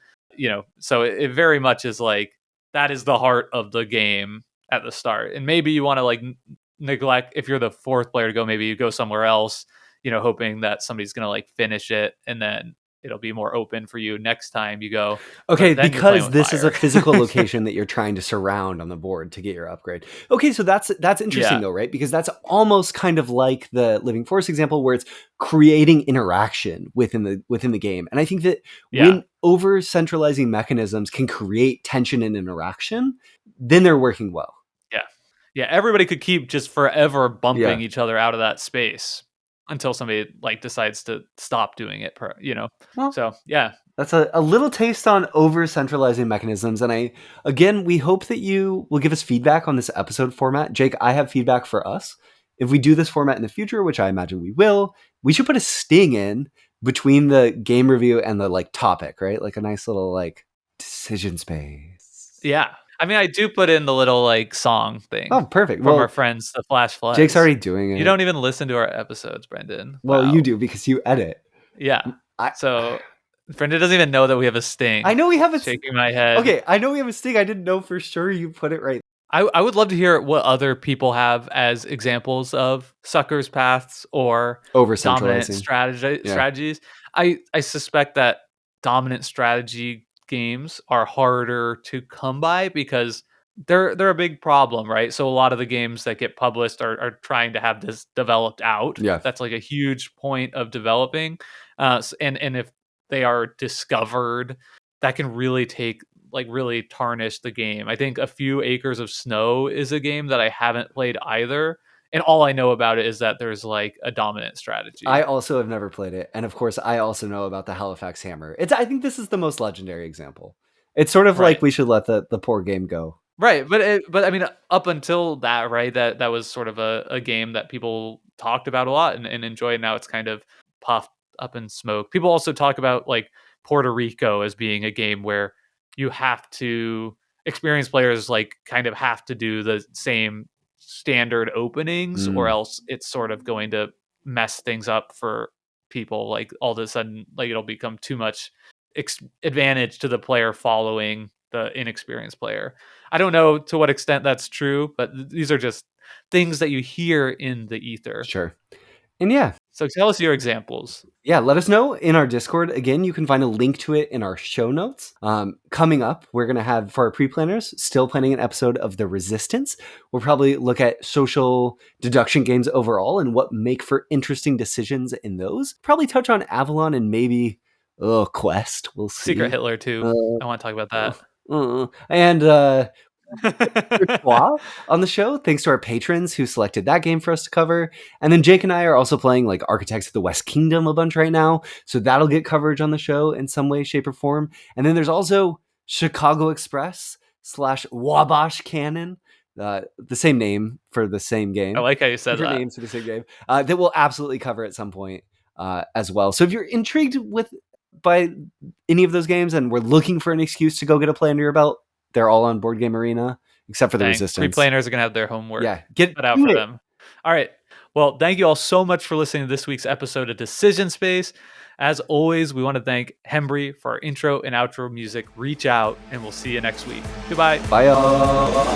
Speaker 1: So it very much is like that is the heart of the game at the start. And maybe you want to like neglect, if you're the 4th player to go, maybe you go somewhere else, hoping that somebody's gonna like finish it, and then it'll be more open for you next time you go.
Speaker 3: Okay,
Speaker 1: But then you're playing
Speaker 3: because
Speaker 1: with
Speaker 3: this is a
Speaker 1: fire.
Speaker 3: physical location that you're trying to surround on the board to get your upgrade. Okay, so that's interesting
Speaker 1: Yeah.
Speaker 3: though, right? Because that's almost kind of like the Living Force example where it's creating interaction within the game. And I think that
Speaker 1: Yeah.
Speaker 3: when over centralizing mechanisms can create tension and interaction, then they're working well.
Speaker 1: Yeah. Yeah. Everybody could keep just forever bumping
Speaker 3: Yeah.
Speaker 1: each other out of that space. until somebody like decides to stop doing it,
Speaker 3: Well,
Speaker 1: so yeah.
Speaker 3: That's a little taste on over-centralizing mechanisms. And we hope that you will give us feedback on this episode format. Jake, I have feedback for us. If we do this format in the future, which I imagine we will, we should put a sting in between the game review and the like topic, right? Like a nice little like decision space.
Speaker 1: Yeah. I mean, I do put in the little like song thing.
Speaker 3: Oh, perfect.
Speaker 1: From our friends, the Flash Floods.
Speaker 3: Jake's already doing it.
Speaker 1: You don't even listen to our episodes, Brendan.
Speaker 3: Well, you do because you edit.
Speaker 1: Yeah. So Brendan doesn't even know that we have a sting.
Speaker 3: I know we have a
Speaker 1: shaking my head.
Speaker 3: Okay, I know we have a sting. I didn't know for sure you put it right.
Speaker 1: I would love to hear what other people have as examples of suckers paths or dominant strategies. I suspect that dominant strategy games are harder to come by because they're a big problem, right? So a lot of the games that get published are trying to have this developed out.
Speaker 3: Yeah.
Speaker 1: That's like a huge point of developing. And if they are discovered, that can really really tarnish the game. I think A Few Acres of Snow is a game that I haven't played either. And all I know about it is that there's like a dominant strategy.
Speaker 3: I also have never played it. And of course, I also know about the Halifax Hammer. I think this is the most legendary example. It's sort of like we should let the poor game go.
Speaker 1: Right. But I mean, up until that, right, that was sort of a game that people talked about a lot and enjoyed. Now it's kind of puffed up in smoke. People also talk about like Puerto Rico as being a game where you have to experienced players like kind of have to do the same standard openings or else it's sort of going to mess things up for people. Like all of a sudden, like it'll become too much advantage to the player following the inexperienced player. I don't know to what extent that's true, but these are just things that you hear in the ether.
Speaker 3: Sure. And yeah.
Speaker 1: So tell us your examples.
Speaker 3: Yeah, let us know in our Discord. Again, you can find a link to it in our show notes. Coming up, we're going to have, for our pre-planners, still planning an episode of The Resistance. We'll probably look at social deduction games overall and what make for interesting decisions in those. Probably touch on Avalon and maybe Quest. We'll see.
Speaker 1: Secret Hitler, too. I want to talk about that.
Speaker 3: And on the show, thanks to our patrons who selected that game for us to cover. And then Jake and I are also playing like Architects of the West Kingdom a bunch right now, so that'll get coverage on the show in some way, shape, or form. And then there's also Chicago Express / Wabash Cannon, the same name for the same game.
Speaker 1: I like how you said that.
Speaker 3: Names for the same game that we'll absolutely cover at some point as well. So if you're intrigued by any of those games and we're looking for an excuse to go get a play under your belt, they're all on Board Game Arena, except for the Resistance.
Speaker 1: Pre-planners are going to have their homework.
Speaker 3: Yeah,
Speaker 1: get out for them. All right. Well, thank you all so much for listening to this week's episode of Decision Space. As always, we want to thank Hembry for our intro and outro music. Reach out, and we'll see you next week. Goodbye.
Speaker 3: Bye, y'all.